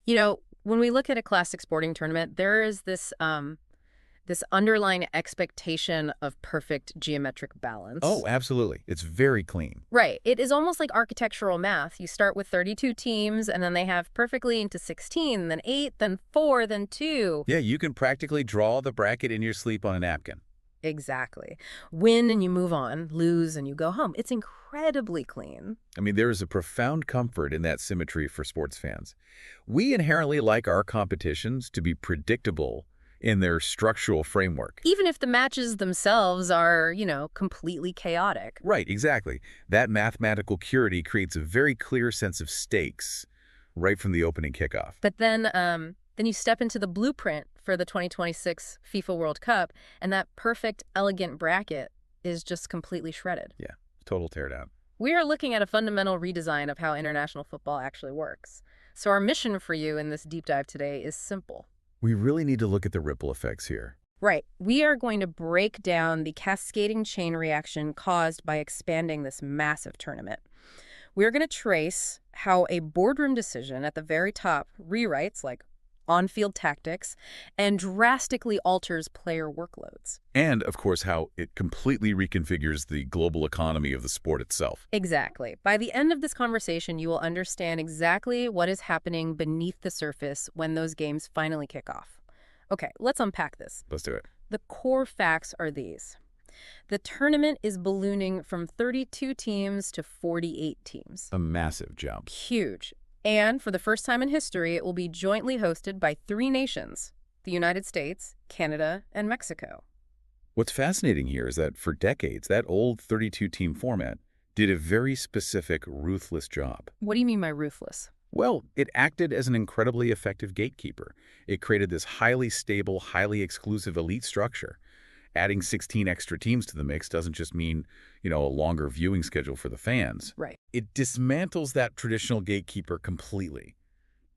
You know, when we look at a classic sporting tournament, there is this underlying expectation of perfect geometric balance. Oh, absolutely. It's very clean. Right. It is almost like architectural math. You start with 32 teams, and then they have perfectly into 16, then 8, then 4, then 2. Yeah, you can practically draw the bracket in your sleep on a napkin. Exactly. Win and you move on, lose and you go home. It's incredibly clean. I mean, there is a profound comfort in that symmetry for sports fans. We inherently like our competitions to be predictable in their structural framework. Even if the matches themselves are, completely chaotic. Right, exactly. That mathematical purity creates a very clear sense of stakes right from the opening kickoff. But then you step into the blueprint for the 2026 FIFA World Cup, and that perfect, elegant bracket is just completely shredded. Yeah, total teardown. We are looking at a fundamental redesign of how international football actually works. So our mission for you in this deep dive today is simple. We really need to look at the ripple effects here. Right. We are going to break down the cascading chain reaction caused by expanding this massive tournament. We're going to trace how a boardroom decision at the very top rewrites, like on-field tactics, and drastically alters player workloads. And, of course, how it completely reconfigures the global economy of the sport itself. Exactly. By the end of this conversation, you will understand exactly what is happening beneath the surface when those games finally kick off. Okay, let's unpack this. Let's do it. The core facts are these. The tournament is ballooning from 32 teams to 48 teams. A massive jump. Huge. And for the first time in history, it will be jointly hosted by 3 nations: the United States, Canada, and Mexico. What's fascinating here is that for decades, that old 32-team format did a very specific, ruthless job. What do you mean by ruthless? Well, it acted as an incredibly effective gatekeeper. It created this highly stable, highly exclusive elite structure. Adding 16 extra teams to the mix doesn't just mean, a longer viewing schedule for the fans. Right. It dismantles that traditional gatekeeper completely.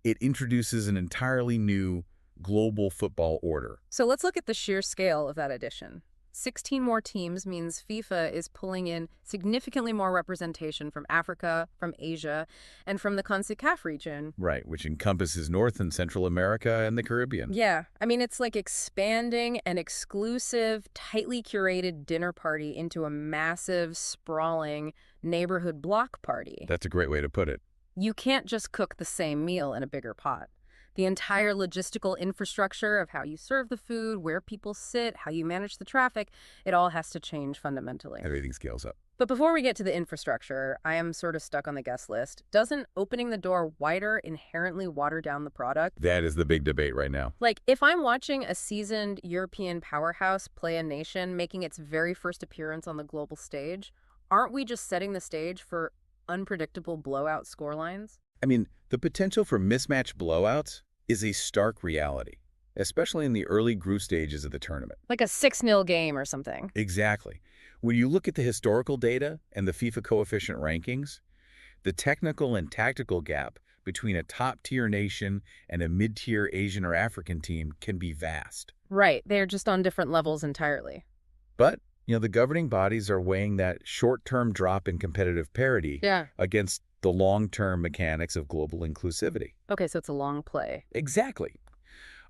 It introduces an entirely new global football order. So let's look at the sheer scale of that addition. 16 more teams means FIFA is pulling in significantly more representation from Africa, from Asia, and from the CONCACAF region. Right, which encompasses North and Central America and the Caribbean. Yeah, I mean, it's like expanding an exclusive, tightly curated dinner party into a massive, sprawling neighborhood block party. That's a great way to put it. You can't just cook the same meal in a bigger pot. The entire logistical infrastructure of how you serve the food, where people sit, how you manage the traffic, it all has to change fundamentally. Everything scales up. But before we get to the infrastructure, I am sort of stuck on the guest list. Doesn't opening the door wider inherently water down the product? That is the big debate right now. Like, if I'm watching a seasoned European powerhouse play a nation making its very first appearance on the global stage, aren't we just setting the stage for unpredictable blowout scorelines? I mean, the potential for mismatched blowouts is a stark reality, especially in the early group stages of the tournament. Like a 6-0 game or something. Exactly. When you look at the historical data and the FIFA coefficient rankings, the technical and tactical gap between a top-tier nation and a mid-tier Asian or African team can be vast. Right. They're just on different levels entirely. But, the governing bodies are weighing that short-term drop in competitive parity against the long-term mechanics of global inclusivity. Okay, so it's a long play. Exactly.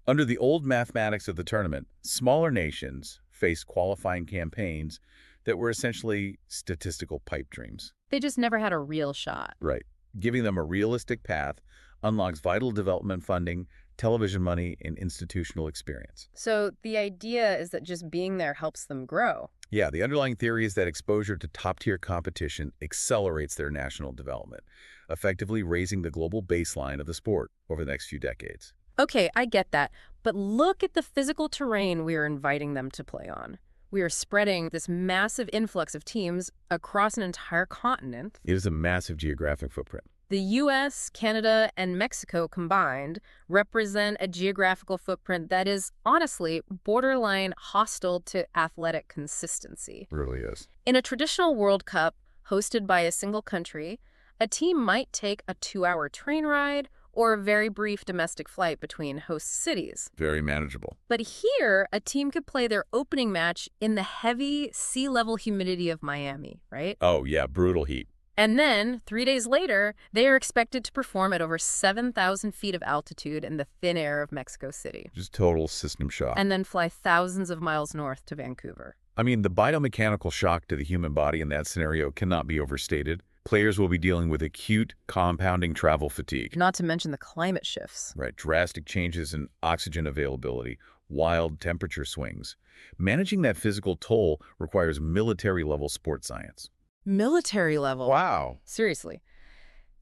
Under the old mathematics of the tournament, smaller nations faced qualifying campaigns that were essentially statistical pipe dreams. They just never had a real shot. Right. Giving them a realistic path unlocks vital development funding, television money, and institutional experience. So the idea is that just being there helps them grow. Yeah, the underlying theory is that exposure to top-tier competition accelerates their national development, effectively raising the global baseline of the sport over the next few decades. Okay, I get that. But look at the physical terrain we are inviting them to play on. We are spreading this massive influx of teams across an entire continent. It is a massive geographic footprint. The U.S., Canada, and Mexico combined represent a geographical footprint that is, honestly, borderline hostile to athletic consistency. It really is. In a traditional World Cup hosted by a single country, a team might take a 2-hour train ride or a very brief domestic flight between host cities. Very manageable. But here, a team could play their opening match in the heavy sea-level humidity of Miami, right? Oh, yeah, brutal heat. And then, 3 days later, they are expected to perform at over 7,000 feet of altitude in the thin air of Mexico City, Just total system shock. and then fly thousands of miles north to Vancouver. I mean, the biomechanical shock to the human body in that scenario cannot be overstated. Players will be dealing with acute, compounding travel fatigue. Not to mention the climate shifts. Right, drastic changes in oxygen availability, wild temperature swings. Managing that physical toll requires military-level sports science. Military level. Wow. Seriously.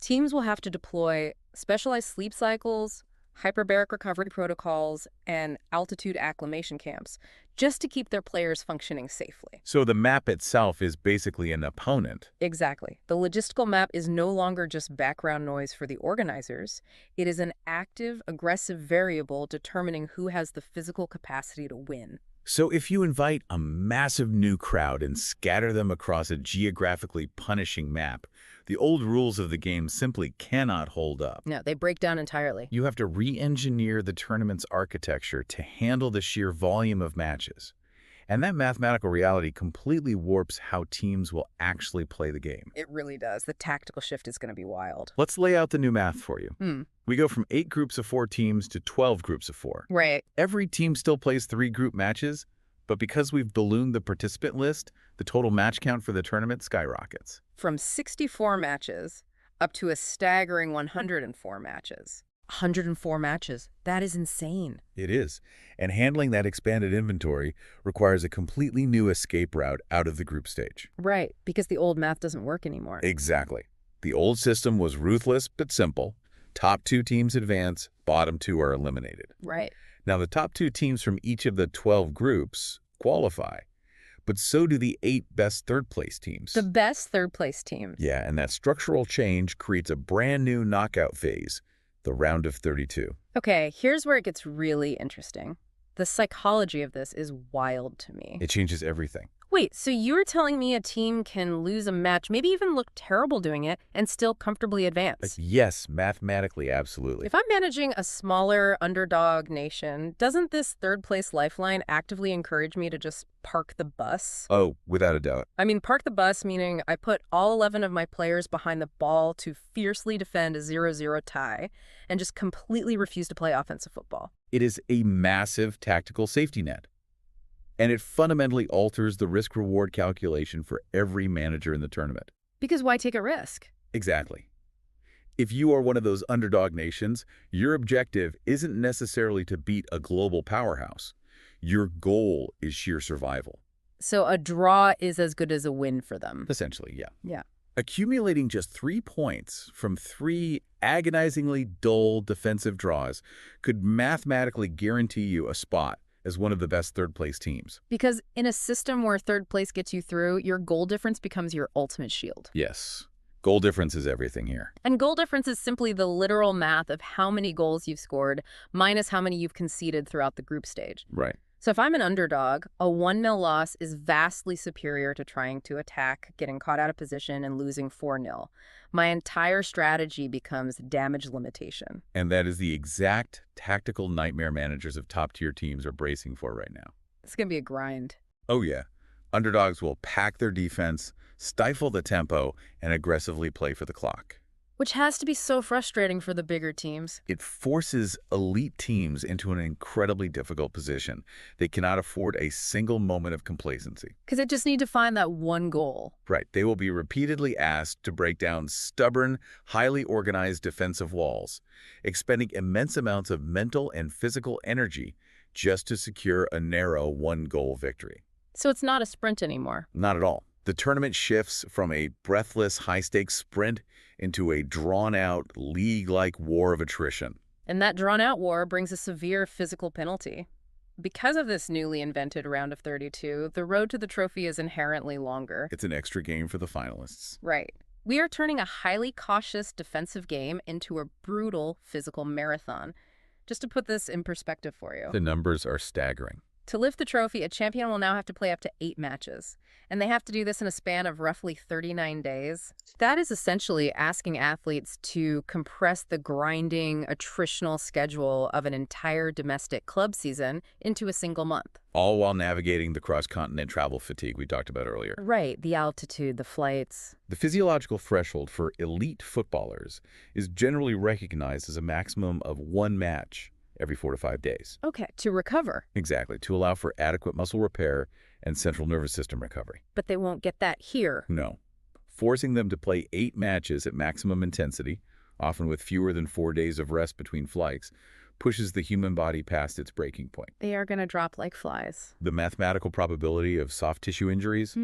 Teams will have to deploy specialized sleep cycles, hyperbaric recovery protocols, and altitude acclimation camps just to keep their players functioning safely. So the map itself is basically an opponent. Exactly. The logistical map is no longer just background noise for the organizers. It is an active, aggressive variable determining who has the physical capacity to win. So if you invite a massive new crowd and scatter them across a geographically punishing map, the old rules of the game simply cannot hold up. No, they break down entirely. You have to re-engineer the tournament's architecture to handle the sheer volume of matches. And that mathematical reality completely warps how teams will actually play the game. It really does. The tactical shift is going to be wild. Let's lay out the new math for you. We go from 8 groups of 4 teams to 12 groups of 4. Right. Every team still plays 3 group matches, but because we've ballooned the participant list, the total match count for the tournament skyrockets. From 64 matches up to a staggering 104 matches. 104 matches. That is insane. It is. And handling that expanded inventory requires a completely new escape route out of the group stage. Right, because the old math doesn't work anymore. Exactly. The old system was ruthless but simple. Top 2 teams advance, bottom 2 are eliminated. Right. Now, the top 2 teams from each of the 12 groups qualify, but so do the 8 best third-place teams. The best third-place teams. Yeah, and that structural change creates a brand new knockout phase, the round of 32. Okay, here's where it gets really interesting. The psychology of this is wild to me. It changes everything. Wait, so you're telling me a team can lose a match, maybe even look terrible doing it, and still comfortably advance? Yes, mathematically, absolutely. If I'm managing a smaller underdog nation, doesn't this third-place lifeline actively encourage me to just park the bus? Oh, without a doubt. I mean, park the bus meaning I put all 11 of my players behind the ball to fiercely defend a 0-0 tie and just completely refuse to play offensive football. It is a massive tactical safety net. And it fundamentally alters the risk-reward calculation for every manager in the tournament. Because why take a risk? Exactly. If you are one of those underdog nations, your objective isn't necessarily to beat a global powerhouse. Your goal is sheer survival. So a draw is as good as a win for them. Essentially, yeah. Yeah. Accumulating just 3 points from 3 agonizingly dull defensive draws could mathematically guarantee you a spot as one of the best third-place teams. Because in a system where third place gets you through, your goal difference becomes your ultimate shield. Yes. Goal difference is everything here. And goal difference is simply the literal math of how many goals you've scored minus how many you've conceded throughout the group stage. Right. So if I'm an underdog, a 1-0 loss is vastly superior to trying to attack, getting caught out of position, and losing 4-0. My entire strategy becomes damage limitation. And that is the exact tactical nightmare managers of top-tier teams are bracing for right now. It's going to be a grind. Oh, yeah. Underdogs will pack their defense, stifle the tempo, and aggressively play for the clock. Which has to be so frustrating for the bigger teams. It forces elite teams into an incredibly difficult position. They cannot afford a single moment of complacency. Because they just need to find that one goal. Right. They will be repeatedly asked to break down stubborn, highly organized defensive walls, expending immense amounts of mental and physical energy just to secure a narrow one-goal victory. So it's not a sprint anymore. Not at all. The tournament shifts from a breathless, high-stakes sprint into a drawn-out, league-like war of attrition. And that drawn-out war brings a severe physical penalty. Because of this newly invented round of 32, the road to the trophy is inherently longer. It's an extra game for the finalists. Right. We are turning a highly cautious defensive game into a brutal physical marathon. Just to put this in perspective for you. The numbers are staggering. To lift the trophy, a champion will now have to play up to 8 matches, and they have to do this in a span of roughly 39 days. That is essentially asking athletes to compress the grinding, attritional schedule of an entire domestic club season into a single month. All while navigating the cross-continent travel fatigue we talked about earlier. Right, the altitude, the flights. The physiological threshold for elite footballers is generally recognized as a maximum of 1 match every 4 to 5 days. Okay, to recover. Exactly, to allow for adequate muscle repair and central nervous system recovery. But they won't get that here. No. Forcing them to play 8 matches at maximum intensity, often with fewer than 4 days of rest between flights, pushes the human body past its breaking point. They are going to drop like flies. The mathematical probability of soft tissue injuries,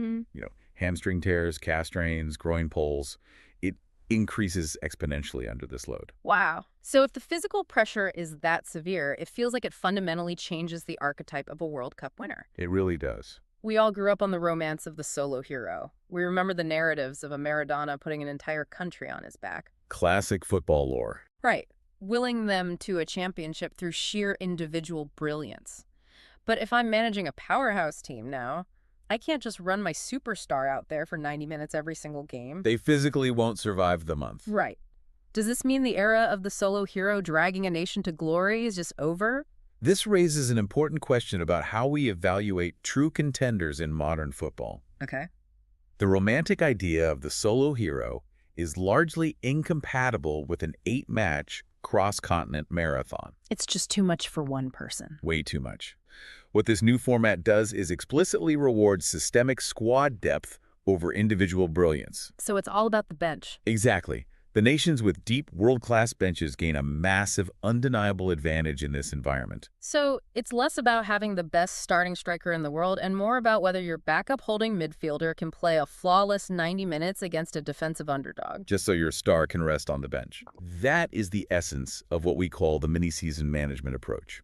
hamstring tears, calf strains, groin pulls, it increases exponentially under this load. Wow. So if the physical pressure is that severe, it feels like it fundamentally changes the archetype of a World Cup winner. It really does. We all grew up on the romance of the solo hero. We remember the narratives of a Maradona putting an entire country on his back. Classic football lore. Right. Willing them to a championship through sheer individual brilliance. But if I'm managing a powerhouse team now, I can't just run my superstar out there for 90 minutes every single game. They physically won't survive the month. Right. Does this mean the era of the solo hero dragging a nation to glory is just over? This raises an important question about how we evaluate true contenders in modern football. Okay. The romantic idea of the solo hero is largely incompatible with an 8-match cross-continent marathon. It's just too much for one person. Way too much. What this new format does is explicitly reward systemic squad depth over individual brilliance. So it's all about the bench. Exactly. The nations with deep world-class benches gain a massive, undeniable advantage in this environment. So it's less about having the best starting striker in the world and more about whether your backup holding midfielder can play a flawless 90 minutes against a defensive underdog. Just so your star can rest on the bench. That is the essence of what we call the mini-season management approach.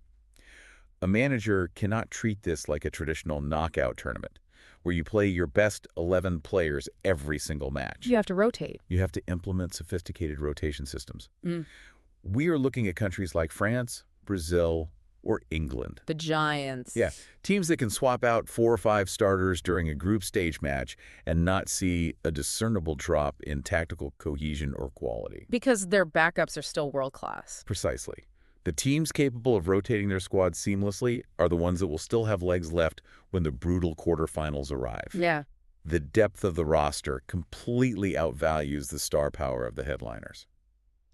A manager cannot treat this like a traditional knockout tournament, where you play your best 11 players every single match. You have to rotate. You have to implement sophisticated rotation systems. We are looking at countries like France, Brazil, or England. The giants. Yeah, teams that can swap out 4 or 5 starters during a group stage match and not see a discernible drop in tactical cohesion or quality. Because their backups are still world-class. Precisely. The teams capable of rotating their squad seamlessly are the ones that will still have legs left when the brutal quarterfinals arrive. Yeah. The depth of the roster completely outvalues the star power of the headliners.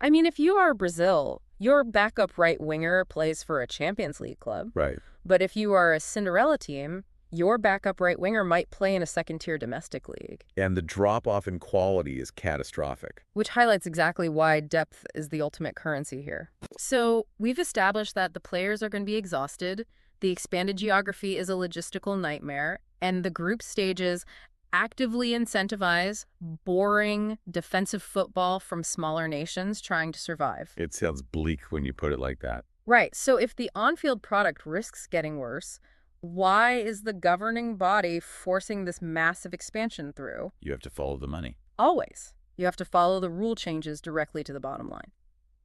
I mean, if you are Brazil, your backup right winger plays for a Champions League club. Right. But if you are a Cinderella team, your backup right winger might play in a second-tier domestic league. And the drop-off in quality is catastrophic. Which highlights exactly why depth is the ultimate currency here. So we've established that the players are going to be exhausted, the expanded geography is a logistical nightmare, and the group stages actively incentivize boring defensive football from smaller nations trying to survive. It sounds bleak when you put it like that. Right. So if the on-field product risks getting worse, why is the governing body forcing this massive expansion through? You have to follow the money. Always. You have to follow the rule changes directly to the bottom line.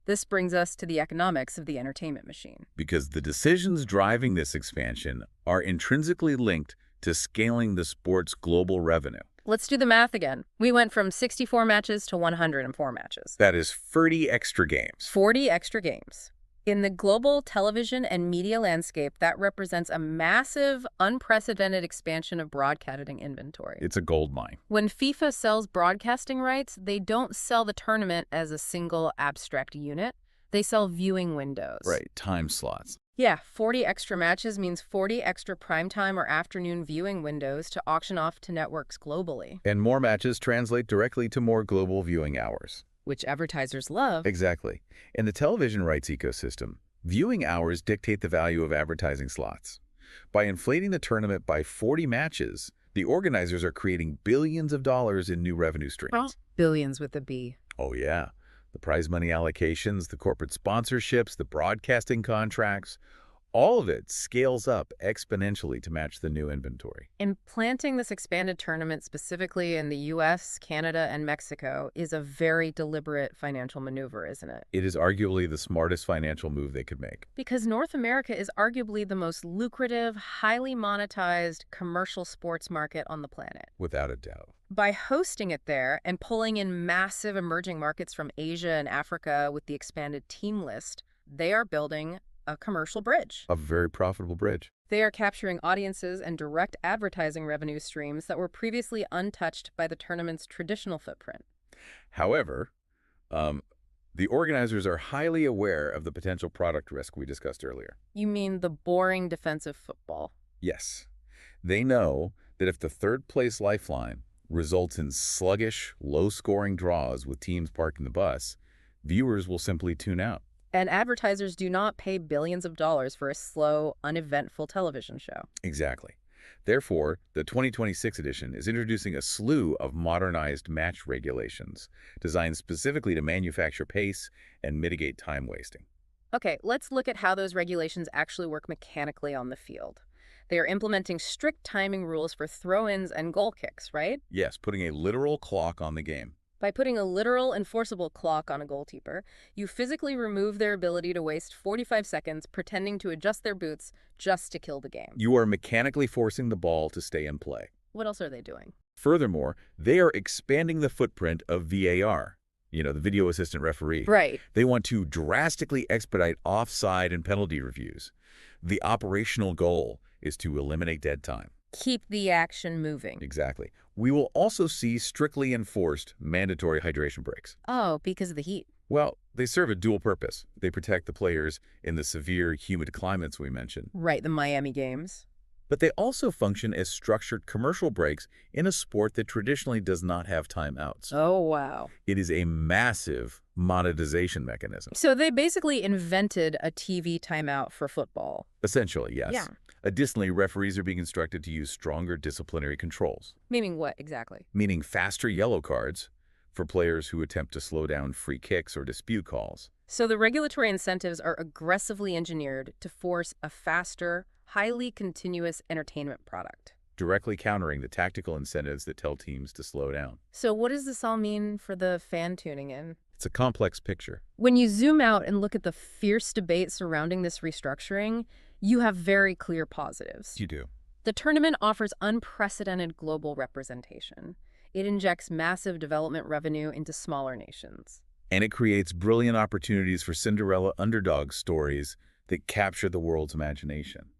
This brings us to the economics of the entertainment machine. Because the decisions driving this expansion are intrinsically linked to scaling the sport's global revenue. Let's do the math again. We went from 64 matches to 104 matches. That is 40 extra games. 40 extra games. In the global television and media landscape, that represents a massive, unprecedented expansion of broadcasting inventory. It's a gold mine. When FIFA sells broadcasting rights, they don't sell the tournament as a single abstract unit. They sell viewing windows. Right, time slots. Yeah, 40 extra matches means 40 extra primetime or afternoon viewing windows to auction off to networks globally. And more matches translate directly to more global viewing hours. Which advertisers love. Exactly. In the television rights ecosystem, viewing hours dictate the value of advertising slots. By inflating the tournament by 40 matches, the organizers are creating billions of dollars in new revenue streams. Oh, billions with a B. Oh, yeah. The prize money allocations, the corporate sponsorships, the broadcasting contracts, all of it scales up exponentially to match the new inventory. Implanting this expanded tournament specifically in the US, Canada, and Mexico is a very deliberate financial maneuver, isn't it? It is arguably the smartest financial move they could make. Because North America is arguably the most lucrative, highly monetized commercial sports market on the planet. Without a doubt. By hosting it there and pulling in massive emerging markets from Asia and Africa with the expanded team list, they are building a commercial bridge. A very profitable bridge. They are capturing audiences and direct advertising revenue streams that were previously untouched by the tournament's traditional footprint. However, the organizers are highly aware of the potential product risk we discussed earlier. You mean the boring defensive football? Yes. They know that if the third-place lifeline results in sluggish, low-scoring draws with teams parking the bus, viewers will simply tune out. And advertisers do not pay billions of dollars for a slow, uneventful television show. Exactly. Therefore, the 2026 edition is introducing a slew of modernized match regulations designed specifically to manufacture pace and mitigate time wasting. Okay, let's look at how those regulations actually work mechanically on the field. They are implementing strict timing rules for throw-ins and goal kicks, right? Yes, putting a literal clock on the game. By putting a literal enforceable clock on a goalkeeper, you physically remove their ability to waste 45 seconds pretending to adjust their boots just to kill the game. You are mechanically forcing the ball to stay in play. What else are they doing? Furthermore, they are expanding the footprint of VAR, the video assistant referee. Right. They want to drastically expedite offside and penalty reviews. The operational goal is to eliminate dead time. Keep the action moving. Exactly. We will also see strictly enforced mandatory hydration breaks. Oh, because of the heat. Well, they serve a dual purpose. They protect the players in the severe, humid climates we mentioned. Right, the Miami games. But they also function as structured commercial breaks in a sport that traditionally does not have timeouts. Oh, wow. It is a massive monetization mechanism. So they basically invented a TV timeout for football. Essentially, yes. Yeah. Additionally, referees are being instructed to use stronger disciplinary controls. Meaning what exactly? Meaning faster yellow cards for players who attempt to slow down free kicks or dispute calls. So the regulatory incentives are aggressively engineered to force a faster, highly continuous entertainment product. Directly countering the tactical incentives that tell teams to slow down. So what does this all mean for the fan tuning in? It's a complex picture. When you zoom out and look at the fierce debate surrounding this restructuring, you have very clear positives. You do. The tournament offers unprecedented global representation. It injects massive development revenue into smaller nations. And it creates brilliant opportunities for Cinderella underdog stories that capture the world's imagination.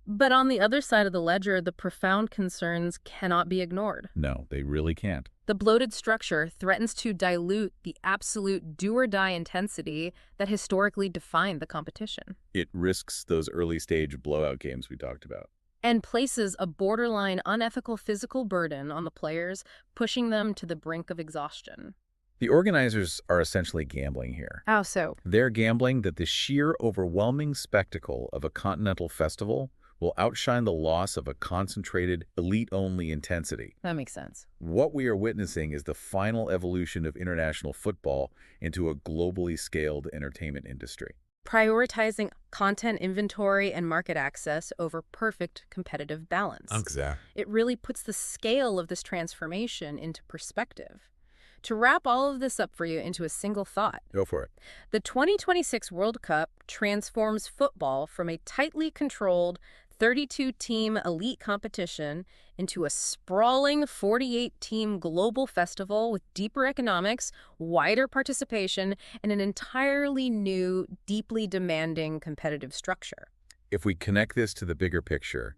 But on the other side of the ledger, the profound concerns cannot be ignored. No, they really can't. The bloated structure threatens to dilute the absolute do-or-die intensity that historically defined the competition. It risks those early-stage blowout games we talked about. And places a borderline unethical physical burden on the players, pushing them to the brink of exhaustion. The organizers are essentially gambling here. How so? They're gambling that the sheer overwhelming spectacle of a continental festival will outshine the loss of a concentrated, elite-only intensity. That makes sense. What we are witnessing is the final evolution of international football into a globally scaled entertainment industry. Prioritizing content inventory and market access over perfect competitive balance. Exactly. It really puts the scale of this transformation into perspective. To wrap all of this up for you into a single thought, Go for it. the 2026 World Cup transforms football from a tightly controlled 32-team elite competition into a sprawling 48-team global festival with deeper economics, wider participation, and an entirely new, deeply demanding competitive structure. If we connect this to the bigger picture,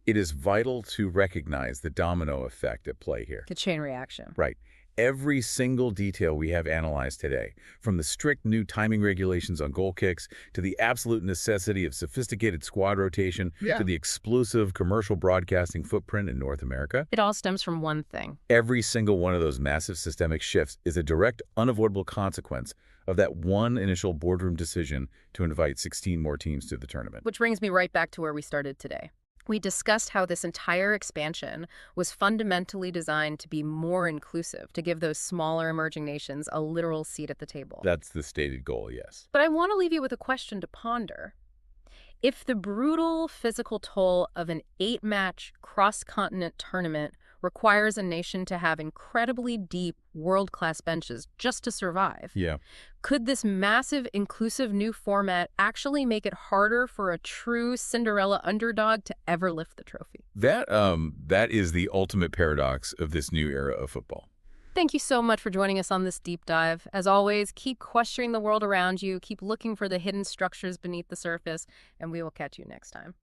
it is vital to recognize the domino effect at play here. The chain reaction. Right. Every single detail we have analyzed today, from the strict new timing regulations on goal kicks to the absolute necessity of sophisticated squad rotation to the explosive commercial broadcasting footprint in North America, It all stems from one thing. every single one of those massive systemic shifts is a direct, unavoidable consequence of that one initial boardroom decision to invite 16 more teams to the tournament. Which brings me right back to where we started today. We discussed how this entire expansion was fundamentally designed to be more inclusive, to give those smaller emerging nations a literal seat at the table. That's the stated goal, yes. But I want to leave you with a question to ponder. If the brutal physical toll of an 8-match cross-continent tournament requires a nation to have incredibly deep, world-class benches just to survive, Yeah. could this massive, inclusive new format actually make it harder for a true Cinderella underdog to ever lift the trophy? That is the ultimate paradox of this new era of football. Thank you so much for joining us on this deep dive. As always, keep questioning the world around you, keep looking for the hidden structures beneath the surface, and we will catch you next time.